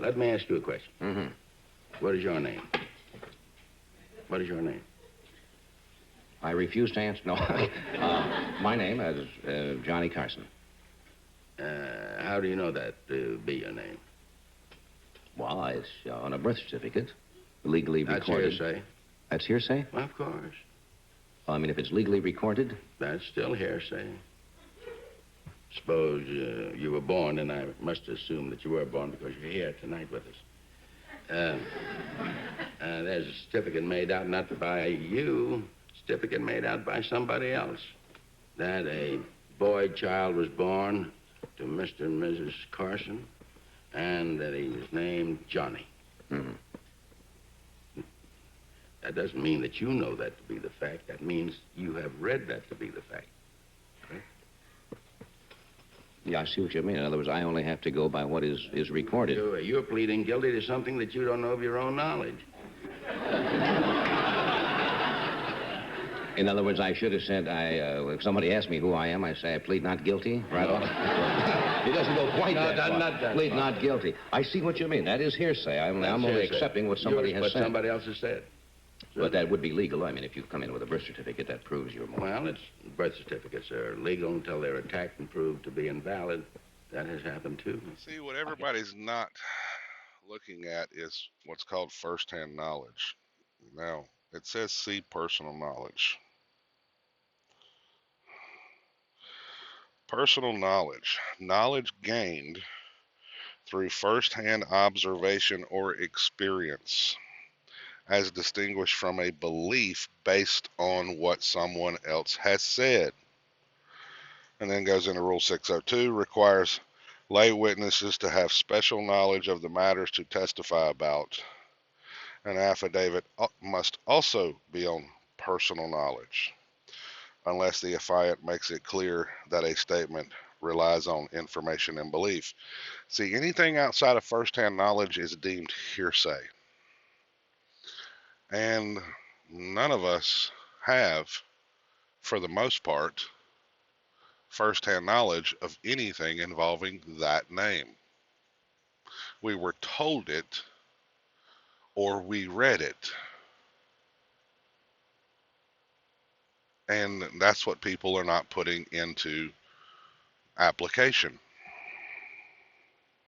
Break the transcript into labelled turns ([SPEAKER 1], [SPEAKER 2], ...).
[SPEAKER 1] let me ask you a question.
[SPEAKER 2] Mm-hmm.
[SPEAKER 1] What is your name? What is your name?
[SPEAKER 2] I refuse to answer. No. My name is Johnny Carson.
[SPEAKER 1] How do you know that to be your name?
[SPEAKER 2] Well, it's on a birth certificate, legally
[SPEAKER 1] That's
[SPEAKER 2] recorded.
[SPEAKER 1] hearsay.
[SPEAKER 2] That's hearsay?
[SPEAKER 1] Well, of course.
[SPEAKER 2] Well, I mean, if it's legally recorded.
[SPEAKER 1] That's still hearsay. Suppose you were born, and I must assume that you were born because you're here tonight with us. There's a certificate made out not by you, certificate made out by somebody else. That a boy child was born to Mr. and Mrs. Carson, and that he was named Johnny.
[SPEAKER 2] Mm-hmm.
[SPEAKER 1] That doesn't mean that you know that to be the fact. That means you have read that to be the fact. Right?
[SPEAKER 2] Yeah, I see what you mean. In other words, I only have to go by what is recorded.
[SPEAKER 1] You're pleading guilty to something that you don't know of your own knowledge.
[SPEAKER 2] In other words, I should have said, if somebody asked me who I am, I say I plead not guilty, right off. It doesn't go quite that far.
[SPEAKER 1] Not that
[SPEAKER 2] plead
[SPEAKER 1] far.
[SPEAKER 2] not guilty. I see what you mean. That is hearsay. I'm only
[SPEAKER 1] hearsay.
[SPEAKER 2] accepting what somebody has
[SPEAKER 1] what
[SPEAKER 2] said.
[SPEAKER 1] somebody else has said.
[SPEAKER 2] But that would be legal. I mean, if you come in with a birth certificate, that proves you're more.
[SPEAKER 1] Well, birth certificates are legal until they're attacked and proved to be invalid. That has happened, too.
[SPEAKER 3] See, what everybody's not looking at is what's called first-hand knowledge. Now, it says see personal knowledge. Personal knowledge. Knowledge gained through first-hand observation or experience, as distinguished from a belief based on what someone else has said. And then goes into Rule 602, requires lay witnesses to have special knowledge of the matters to testify about. An affidavit must also be on personal knowledge, unless the affiant makes it clear that a statement relies on information and belief. See, anything outside of first-hand knowledge is deemed hearsay. And none of us have, for the most part, first-hand knowledge of anything involving that name. We were told it, or we read it. And that's what people are not putting into application.